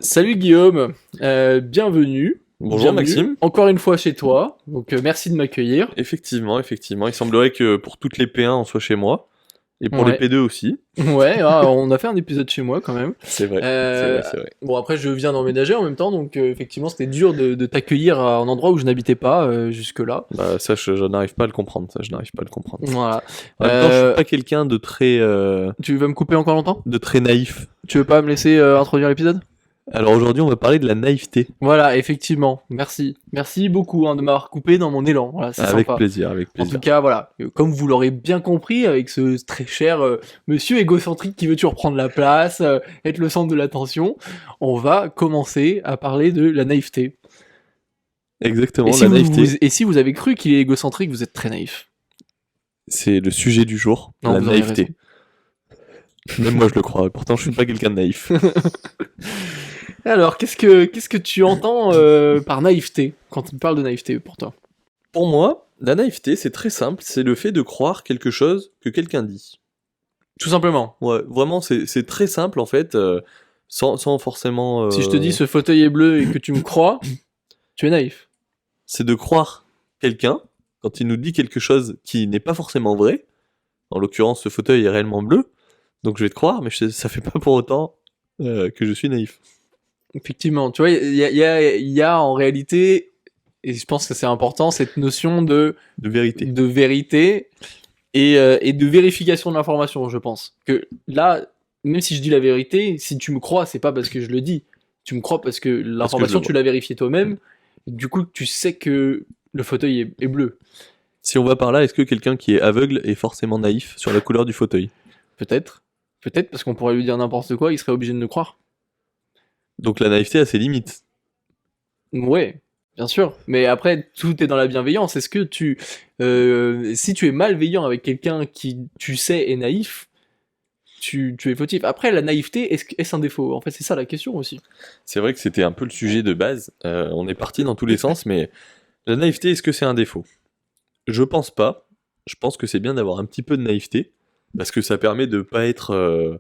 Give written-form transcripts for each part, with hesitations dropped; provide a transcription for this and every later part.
Salut Guillaume, bienvenue. Bonjour Bienvenue Maxime. encore une fois chez toi, donc merci de m'accueillir. Effectivement. Il semblerait que pour toutes les P1 on soit chez moi. Et pour les Ouais, P2 aussi. ouais, on a fait un épisode chez moi quand même. C'est vrai, Euh, c'est vrai. bon après je viens d'emménager en même temps, donc effectivement c'était dur de t'accueillir à un endroit où je n'habitais pas jusque-là. Bah ça je n'arrive pas à le comprendre, ça je n'arrive pas à le comprendre. Voilà. En même temps je suis Euh, pas quelqu'un Tu veux me couper encore longtemps? de très naïf. Tu veux pas me laisser introduire l'épisode? Alors aujourd'hui on va parler de la naïveté. Voilà, effectivement, merci. Merci beaucoup de m'avoir coupé dans mon élan, voilà, c'est Avec sympa. plaisir, avec En tout plaisir. cas, voilà, comme vous l'aurez bien compris, avec ce très cher monsieur égocentrique qui veut toujours prendre la place, être le centre de l'attention, on va commencer à parler de la naïveté. Exactement, Et si la vous, naïveté. et si vous avez cru qu'il est égocentrique, vous êtes très naïf. C'est le sujet du jour, Non, la vous auriez naïveté. Même moi je le crois, pourtant je suis pas quelqu'un de naïf. Alors, qu'est-ce que tu entends par naïveté, quand on parle de naïveté pour toi? Pour moi, la naïveté c'est très simple, c'est le fait de croire quelque chose que quelqu'un dit. Tout simplement. Ouais, vraiment c'est très simple en fait, sans forcément... Si je te dis ce fauteuil est bleu et que tu me crois, tu es naïf. C'est de croire quelqu'un quand il nous dit quelque chose qui n'est pas forcément vrai. En l'occurrence, ce fauteuil est réellement bleu, donc je vais te croire, mais ça fait pas pour autant que je suis naïf. Effectivement, tu vois, il y a en réalité, et je pense que c'est important, cette notion De vérité. de vérité et de vérification de l'information, je pense. Que là, même si je dis la vérité, si tu me crois, c'est pas parce que je le dis. Tu me crois parce que Parce que je l'information, le tu vois. l'as vérifiée toi-même. Du coup, tu sais que le fauteuil est bleu. Si on va par là, est-ce que quelqu'un qui est aveugle est forcément naïf sur la couleur du fauteuil? Peut-être. Peut-être parce qu'on pourrait lui dire n'importe quoi, il serait obligé de nous croire. Donc la naïveté a ses limites. Ouais, bien sûr. Mais après, tout est dans la bienveillance. Est-ce que si tu es malveillant avec quelqu'un qui, tu sais, est naïf, tu es fautif. Après, la naïveté, est-ce un défaut? En fait, c'est ça la question aussi. C'est vrai que c'était un peu le sujet de base. On est parti dans tous les sens, mais la naïveté, est-ce que c'est un défaut? Je pense pas. Je pense que c'est bien d'avoir un petit peu de naïveté, parce que ça permet de pas être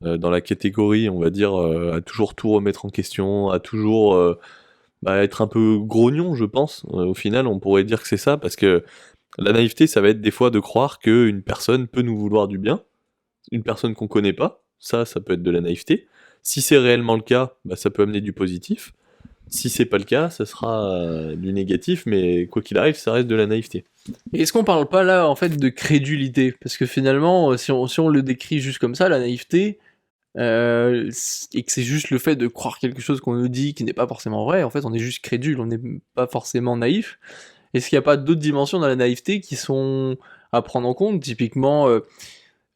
dans la catégorie, on va dire, à toujours tout remettre en question, à toujours être un peu grognon, je pense. Au final, on pourrait dire que c'est ça, parce que la naïveté, ça va être des fois de croire qu'une personne peut nous vouloir du bien, une personne qu'on connaît pas, ça peut être de la naïveté. Si c'est réellement le cas, ça peut amener du positif. Si c'est pas le cas, ça sera du négatif, mais quoi qu'il arrive, ça reste de la naïveté. Et est-ce qu'on parle pas là, en fait, de crédulité? Parce que finalement, si on le décrit juste comme ça, la naïveté, et que c'est juste le fait de croire quelque chose qu'on nous dit qui n'est pas forcément vrai, en fait, on est juste crédule, on n'est pas forcément naïf. Est-ce qu'il n'y a pas d'autres dimensions dans la naïveté qui sont à prendre en compte? Typiquement,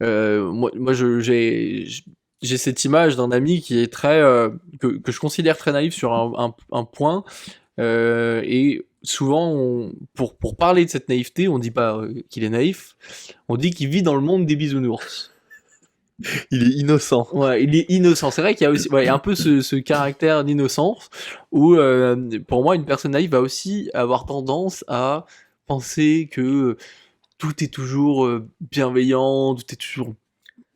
moi j'ai cette image d'un ami qui est très que je considère très naïf sur un point, et souvent pour parler de cette naïveté, on dit pas qu'il est naïf, on dit qu'il vit dans le monde des bisounours. Il est innocent. Ouais, il est innocent. C'est vrai qu'il y a aussi un peu ce caractère d'innocence où pour moi une personne naïve va aussi avoir tendance à penser que tout est toujours bienveillant, tout est toujours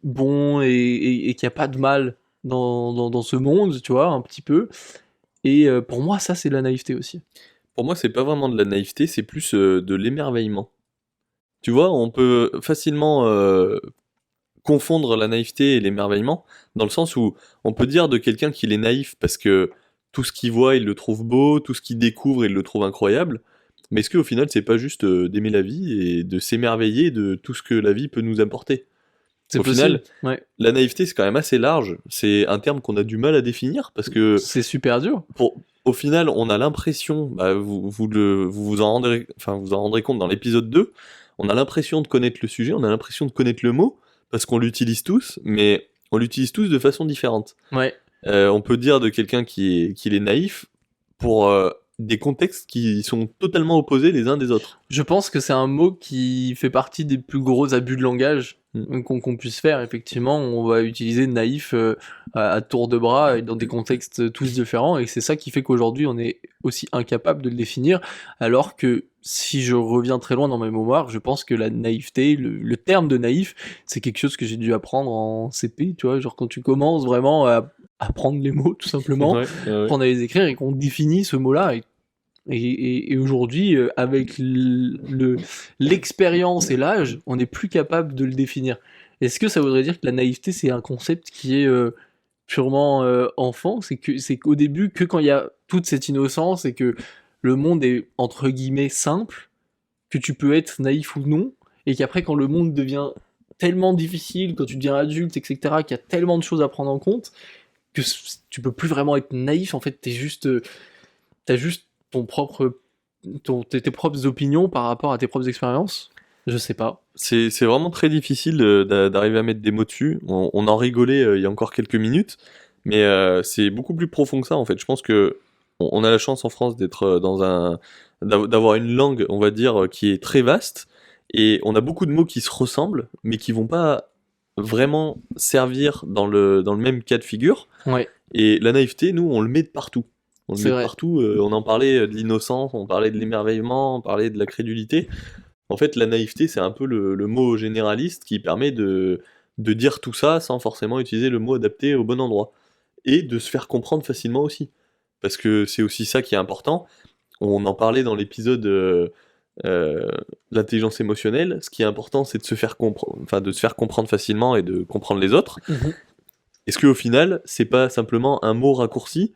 bon et qu'il n'y a pas de mal dans ce monde, tu vois, un petit peu. Et pour moi, ça, c'est de la naïveté aussi. Pour moi, c'est pas vraiment de la naïveté, c'est plus de l'émerveillement. Tu vois, on peut facilement confondre la naïveté et l'émerveillement, dans le sens où on peut dire de quelqu'un qu'il est naïf parce que tout ce qu'il voit, il le trouve beau, tout ce qu'il découvre, il le trouve incroyable. Mais est-ce qu'au final, c'est pas juste d'aimer la vie et de s'émerveiller de tout ce que la vie peut nous apporter? C'est Au possible. final, Ouais. la naïveté, c'est quand même assez large. C'est un terme qu'on a du mal à définir parce que, C'est super dur. au final, on a l'impression, vous en rendrez compte dans l'épisode 2, on a l'impression de connaître le sujet, on a l'impression de connaître le mot parce qu'on l'utilise tous, mais on l'utilise tous de façon différente. Ouais. On peut dire de quelqu'un qu'il est naïf pour des contextes qui sont totalement opposés les uns des autres. Je pense que c'est un mot qui fait partie des plus gros abus de langage qu'on puisse faire. Effectivement, on va utiliser naïf à tour de bras et dans des contextes tous différents, et c'est ça qui fait qu'aujourd'hui on est aussi incapable de le définir, alors que si je reviens très loin dans mes mémoires, je pense que la naïveté, le terme de naïf, c'est quelque chose que j'ai dû apprendre en CP, tu vois, genre quand tu commences vraiment apprendre les mots, tout simplement, Ouais. apprendre à les écrire et qu'on définit ce mot-là. Et aujourd'hui, avec l'expérience et l'âge, on n'est plus capable de le définir. Est-ce que ça voudrait dire que la naïveté, c'est un concept qui est purement enfant? C'est qu'au début, que quand il y a toute cette innocence et que le monde est entre guillemets simple, que tu peux être naïf ou non, et qu'après, quand le monde devient tellement difficile, quand tu deviens adulte, etc., qu'il y a tellement de choses à prendre en compte, que tu peux plus vraiment être naïf. En fait, t'as juste ton propre, tes propres opinions par rapport à tes propres expériences. Je sais pas. C'est vraiment très difficile d'arriver à mettre des mots dessus. On en rigolait il y a encore quelques minutes, mais c'est beaucoup plus profond que ça en fait. Je pense que on a la chance en France d'être d'avoir une langue, on va dire, qui est très vaste, et on a beaucoup de mots qui se ressemblent, mais qui vont pas vraiment servir dans le même cas de figure. Ouais, Et la naïveté, nous, on le met de partout. On le c'est met de vrai. partout. On en parlait de l'innocence, on parlait de l'émerveillement, on parlait de la crédulité. En fait, la naïveté, c'est un peu le mot généraliste qui permet de dire tout ça sans forcément utiliser le mot adapté au bon endroit. Et de se faire comprendre facilement aussi. Parce que c'est aussi ça qui est important. On en parlait dans l'épisode euh, l'intelligence émotionnelle. Ce qui est important, c'est de se faire de se faire comprendre facilement et de comprendre les autres. Mhm. Est-ce qu'au final, c'est pas simplement un mot raccourci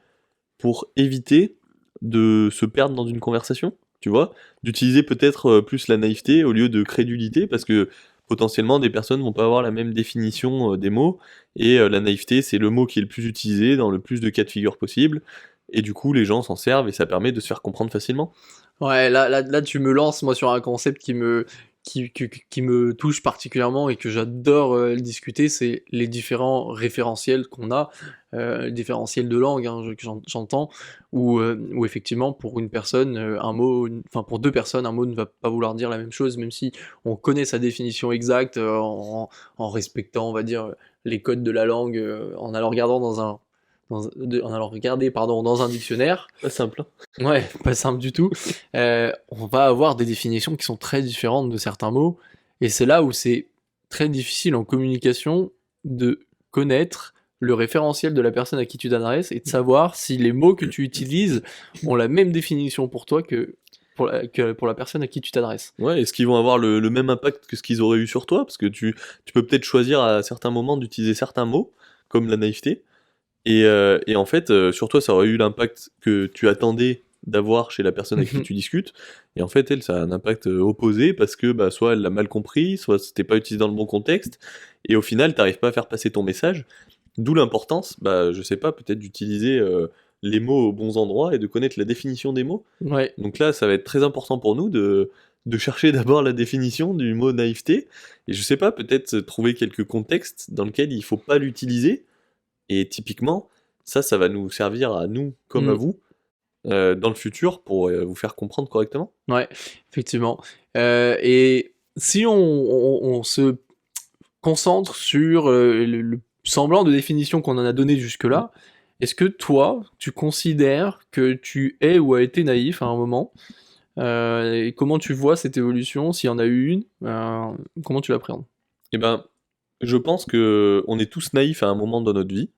pour éviter de se perdre dans une conversation, tu vois? D'utiliser peut-être plus la naïveté au lieu de crédulité, parce que potentiellement des personnes vont pas avoir la même définition des mots, et la naïveté, c'est le mot qui est le plus utilisé dans le plus de cas de figure possible, et du coup les gens s'en servent et ça permet de se faire comprendre facilement. Ouais, là, tu me lances, moi, sur un concept qui me touche particulièrement et que j'adore discuter, c'est les différents référentiels qu'on a, les différentiels de langue, hein, que j'entends, où effectivement, pour une personne, un mot, enfin, pour deux personnes, un mot ne va pas vouloir dire la même chose, même si on connaît sa définition exacte, en respectant, on va dire, les codes de la langue, en allant regardant en allant regarder, pardon, dans un dictionnaire. Pas simple, hein. Ouais, pas simple du tout. On va avoir des définitions qui sont très différentes de certains mots, et c'est là où c'est très difficile en communication de connaître le référentiel de la personne à qui tu t'adresses et de savoir si les mots que tu utilises ont la même définition pour toi que pour la personne à qui tu t'adresses. Ouais, est-ce qu'ils vont avoir le même impact que ce qu'ils auraient eu sur toi? Parce que tu peux peut-être choisir à certains moments d'utiliser certains mots, comme la naïveté, et en fait, sur toi, ça aurait eu l'impact que tu attendais d'avoir chez la personne avec qui tu discutes. Et en fait, elle, ça a un impact opposé parce que bah, soit elle l'a mal compris, soit c'était pas utilisé dans le bon contexte. Et au final, t'arrives pas à faire passer ton message. D'où l'importance, bah, je sais pas, peut-être d'utiliser les mots aux bons endroits et de connaître la définition des mots. Ouais, Donc là, ça va être très important pour nous de chercher d'abord la définition du mot naïveté. Et je sais pas, peut-être trouver quelques contextes dans lesquels il faut pas l'utiliser, et typiquement, ça va nous servir à nous comme à mm, vous dans le futur pour vous faire comprendre correctement. ouais, effectivement. Et si on se concentre sur le semblant de définition qu'on en a donné jusque-là, est-ce que toi, tu considères que tu es ou as été naïf à un moment? Et comment tu vois cette évolution, s'il y en a eu une? Comment tu l'appréhendes? Eh ben, je pense que on est tous naïfs à un moment dans notre vie.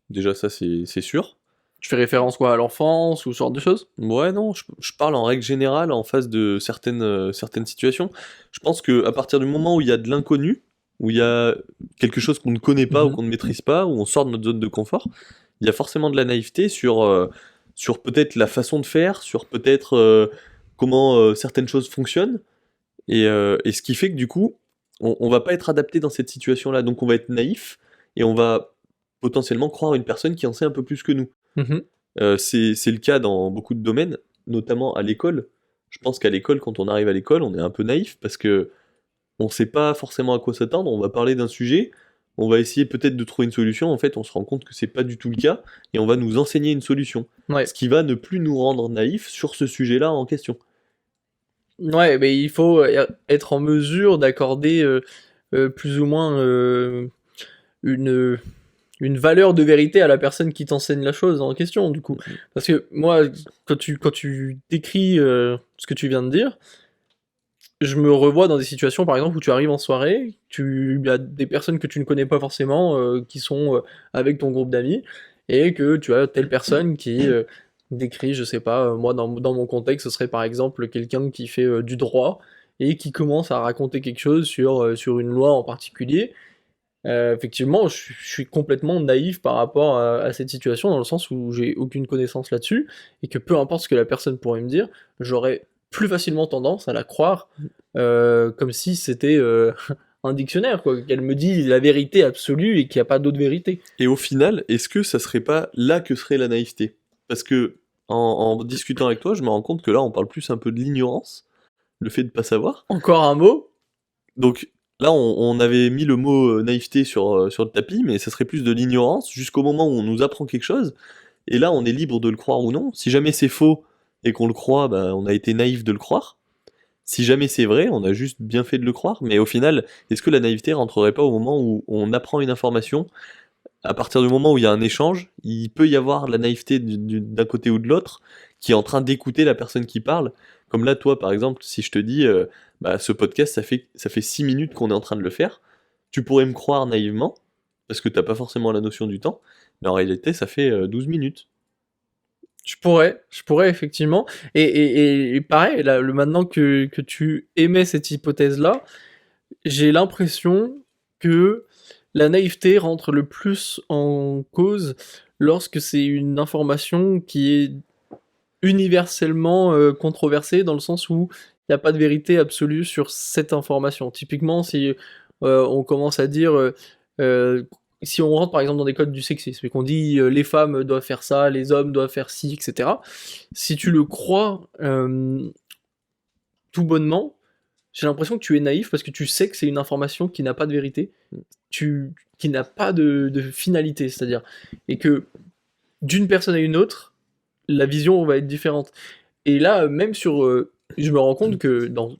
Déjà, ça, c'est sûr. Tu fais référence quoi, à l'enfance ou ce genre de choses? Ouais, non, je parle en règle générale en face de certaines situations. Je pense que à partir du moment où il y a de l'inconnu, où il y a quelque chose qu'on ne connaît pas ou Mhm. qu'on ne maîtrise pas, où on sort de notre zone de confort, il y a forcément de la naïveté sur peut-être la façon de faire, sur peut-être comment certaines choses fonctionnent, et ce qui fait que du coup, on va pas être adapté dans cette situation-là, donc on va être naïf, et on va potentiellement croire une personne qui en sait un peu plus que nous. Mhm. C'est le cas dans beaucoup de domaines, notamment à l'école. Je pense qu'à l'école, quand on arrive à l'école, on est un peu naïf parce que on sait pas forcément à quoi s'attendre. On va parler d'un sujet, on va essayer peut-être de trouver une solution. En fait, on se rend compte que c'est pas du tout le cas et on va nous enseigner une solution. Ouais. Ce qui va ne plus nous rendre naïfs sur ce sujet-là en question. Ouais, mais il faut être en mesure d'accorder plus ou moins une, une valeur de vérité à la personne qui t'enseigne la chose en question, du coup. Parce que moi, quand tu décris ce que tu viens de dire, je me revois dans des situations, par exemple, où tu arrives en soirée, il y a des personnes que tu ne connais pas forcément, qui sont avec ton groupe d'amis, et que tu as telle personne qui décrit, je sais pas, moi dans mon contexte, ce serait par exemple quelqu'un qui fait du droit et qui commence à raconter quelque chose sur une loi en particulier. Effectivement, je suis complètement naïf par rapport à cette situation, dans le sens où j'ai aucune connaissance là-dessus, et que peu importe ce que la personne pourrait me dire, j'aurais plus facilement tendance à la croire, comme si c'était un dictionnaire, quoi, qu'elle me dit la vérité absolue et qu'il n'y a pas d'autre vérité. Et au final, est-ce que ça serait pas là que serait la naïveté? Parce que en discutant avec toi, je me rends compte que là, on parle plus un peu de l'ignorance, le fait de pas savoir. Encore un mot? Donc là, on avait mis le mot naïveté sur le tapis, mais ça serait plus de l'ignorance jusqu'au moment où on nous apprend quelque chose. Et là, on est libre de le croire ou non. Si jamais c'est faux et qu'on le croit, bah, on a été naïf de le croire. Si jamais c'est vrai, on a juste bien fait de le croire. Mais au final, est-ce que la naïveté rentrerait pas au moment où on apprend une information? À partir du moment où il y a un échange, il peut y avoir la naïveté d'un côté ou de l'autre qui est en train d'écouter la personne qui parle. Comme là, toi, par exemple, si je te dis, bah, ce podcast, ça fait 6 minutes qu'on est en train de le faire, tu pourrais me croire naïvement, parce que t'as pas forcément la notion du temps, mais en réalité, ça fait 12 minutes. Je pourrais effectivement. Et pareil, là, maintenant que tu émets cette hypothèse-là, j'ai l'impression que la naïveté rentre le plus en cause lorsque c'est une information qui est universellement controversée, dans le sens où il n'y a pas de vérité absolue sur cette information. Typiquement, si on commence à dire, euh, si on rentre par exemple dans des codes du sexisme et qu'on dit les femmes doivent faire ça, les hommes doivent faire ci, etc. Si tu le crois tout bonnement, j'ai l'impression que tu es naïf parce que tu sais que c'est une information qui n'a pas de vérité, qui n'a pas de finalité, c'est-à-dire, et que d'une personne à une autre, la vision va être différente. Et là, même je me rends compte que dans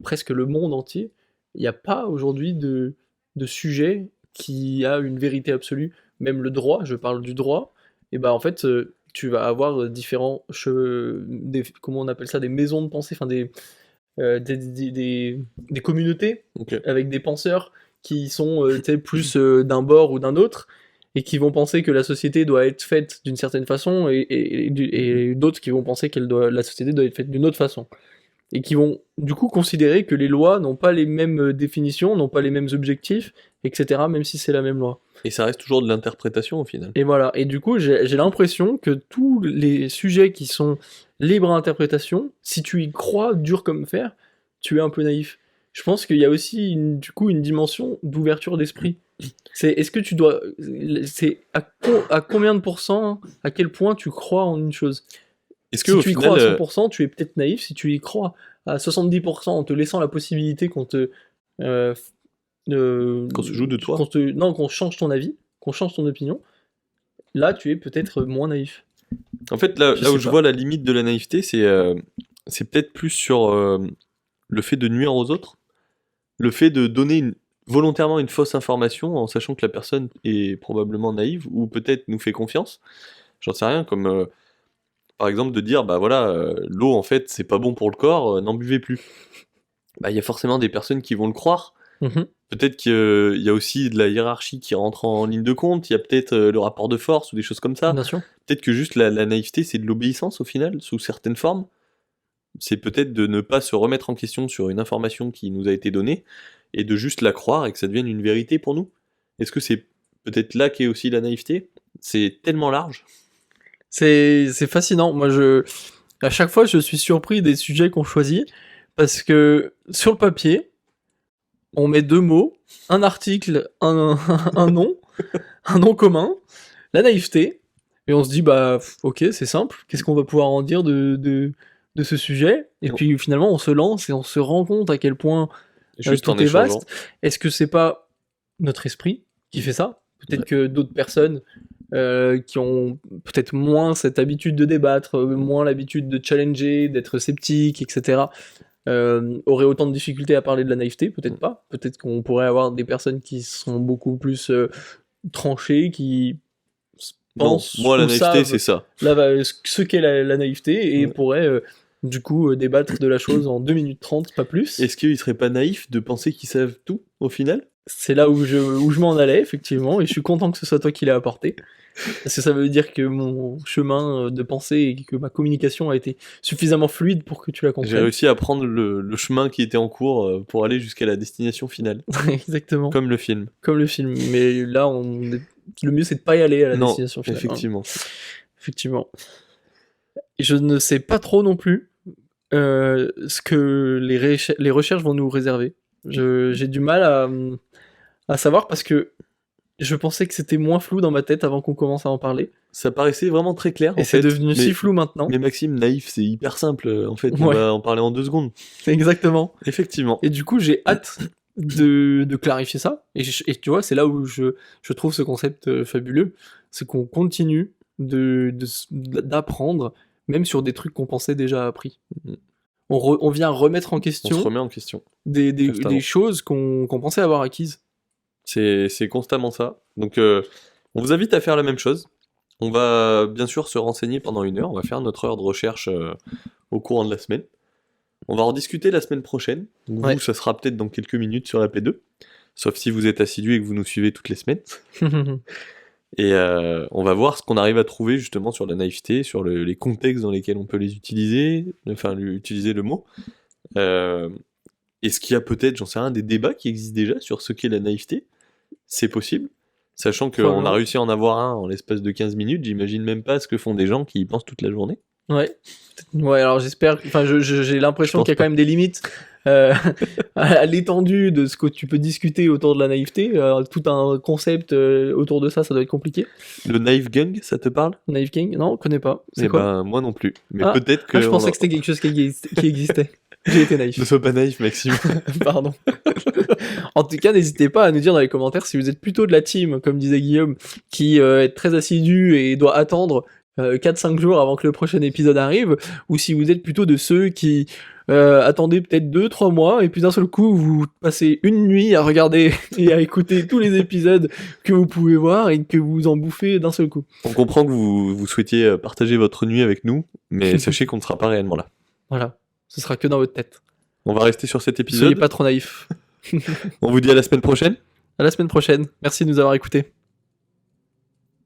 presque le monde entier, il n'y a pas aujourd'hui de sujet qui a une vérité absolue. Même le droit, je parle du droit, et ben en fait, tu vas avoir comment on appelle ça, des maisons de pensée, enfin des communautés Ok. avec des penseurs qui sont tu sais, plus d'un bord ou d'un autre, et qui vont penser que la société doit être faite d'une certaine façon, et d'autres qui vont penser la société doit être faite d'une autre façon. Et qui vont du coup considérer que les lois n'ont pas les mêmes définitions, n'ont pas les mêmes objectifs, etc., même si c'est la même loi. Et ça reste toujours de l'interprétation au final. Et voilà, et du coup j'ai l'impression que tous les sujets qui sont libres à interprétation, si tu y crois dur comme fer, tu es un peu naïf. Je pense qu'il y a aussi du coup une dimension d'ouverture d'esprit. Est-ce que tu dois, c'est à combien de pourcents, à quel point tu crois en une chose? Est-ce que Si au tu y final, crois à 100%, tu es peut-être naïf. Si tu y crois à 70% en te laissant la possibilité euh, qu'on se joue de toi? non, qu'on change ton avis, qu'on change ton opinion, là tu es peut-être moins naïf. En fait, là, Je là où sais je pas. vois la limite de la naïveté, c'est peut-être plus sur le fait de nuire aux autres, le fait de donner volontairement une fausse information en sachant que la personne est probablement naïve ou peut-être nous fait confiance. J'en sais rien, comme par exemple de dire bah voilà, l'eau en fait c'est pas bon pour le corps, n'en buvez plus. Bah il y a forcément des personnes qui vont le croire. Mhm, Peut-être qu'il y a aussi de la hiérarchie qui rentre en ligne de compte, il y a peut-être le rapport de force ou des choses comme ça. bien sûr. Peut-être que juste la naïveté c'est de l'obéissance au final, sous certaines formes. C'est peut-être de ne pas se remettre en question sur une information qui nous a été donnée et de juste la croire et que ça devienne une vérité pour nous. Est-ce que c'est peut-être là qu'est aussi la naïveté? C'est tellement large. C'est fascinant. À chaque fois, je suis surpris des sujets qu'on choisit parce que sur le papier, on met deux mots, un article, un nom, un nom commun, la naïveté, et on se dit bah ok, c'est simple. Qu'est-ce qu'on va pouvoir en dire de ce sujet? Et Non. puis finalement, on se lance et on se rend compte à quel point Juste en tout est échangeant. vaste. Est-ce que c'est pas notre esprit qui fait ça? Peut-être Ouais. que d'autres personnes qui ont peut-être moins cette habitude de débattre, moins l'habitude de challenger, d'être sceptique, etc., auraient autant de difficultés à parler de la naïveté, peut-être pas. Peut-être qu'on pourrait avoir des personnes qui sont beaucoup plus tranchées, qui Non, pensent moi la ou naïveté c'est savent ça. ce qu'est la naïveté et Ouais. pourraient du coup débattre de la chose en 2 minutes 30, pas plus. Est-ce qu'ils seraient pas naïfs de penser qu'ils savent tout au final? C'est là où je m'en allais, effectivement, et je suis content que ce soit toi qui l'aies apporté. Parce que ça veut dire que mon chemin de pensée et que ma communication a été suffisamment fluide pour que tu la J'ai comprennes. réussi à prendre le chemin qui était en cours pour aller jusqu'à la destination finale, Exactement. comme le film. Comme le film. Mais là, le mieux, c'est de pas y aller à la Non, destination finale. effectivement. Effectivement. Je ne sais pas trop non plus ce que les recherches vont nous réserver. J'ai du mal à savoir parce que je pensais que c'était moins flou dans ma tête avant qu'on commence à en parler. Ça paraissait vraiment très clair, Et en c'est fait. devenu si flou maintenant. Mais Maxime, naïf, c'est hyper simple. En fait, on Ouais. va en parler en 2 secondes. Exactement. Effectivement. Et du coup, j'ai hâte de clarifier ça. Et tu vois, c'est là où je trouve ce concept fabuleux. C'est qu'on continue d'apprendre, même sur des trucs qu'on pensait déjà appris. Mhm. On vient remettre en On se question remet en question. des choses qu'on pensait avoir acquises. C'est constamment ça. Donc, on vous invite à faire la même chose. On va bien sûr se renseigner pendant 1 heure. On va faire notre heure de recherche au courant de la semaine. On va en discuter la semaine prochaine. Donc, Ouais. vous, ça sera peut-être dans quelques minutes sur la P2. Sauf si vous êtes assidu et que vous nous suivez toutes les semaines. Et on va voir ce qu'on arrive à trouver justement sur la naïveté, sur les contextes dans lesquels on peut les utiliser, enfin utiliser le mot. Est-ce qu'il y a peut-être, j'en sais rien, des débats qui existent déjà sur ce qu'est la naïveté? C'est possible. Sachant qu'on a Probablement. réussi à en avoir un en l'espace de 15 minutes, j'imagine même pas ce que font des gens qui y pensent toute la journée. Ouais. Ouais, alors j'espère. Enfin, j'ai l'impression Je pense qu'il y a quand même des limites à l'étendue de ce que tu peux discuter autour de la naïveté. Tout un concept autour de ça, ça doit être compliqué. Le Knife Gang, ça te parle? Naïve King? Non, on connaît pas. C'est Eh quoi? ben, moi non plus. Mais Ah, peut-être que. je pensais que c'était quelque chose qui existait. J'ai été naïf. Ne sois pas naïf, Maxime. Pardon. En tout cas, n'hésitez pas à nous dire dans les commentaires si vous êtes plutôt de la team, comme disait Guillaume, qui est très assidu et doit attendre 4-5 jours avant que le prochain épisode arrive, ou si vous êtes plutôt de ceux qui attendez peut-être 2-3 mois, et puis d'un seul coup, vous passez une nuit à regarder et à écouter tous les épisodes que vous pouvez voir et que vous en bouffez d'un seul coup. On comprend que vous souhaitiez partager votre nuit avec nous, mais sachez qu'on ne sera pas réellement là. Voilà. Ce sera que dans votre tête. On va rester sur cet Soyez épisode. pas trop naïfs. On vous dit à la semaine prochaine. À la semaine prochaine. Merci de nous avoir écoutés.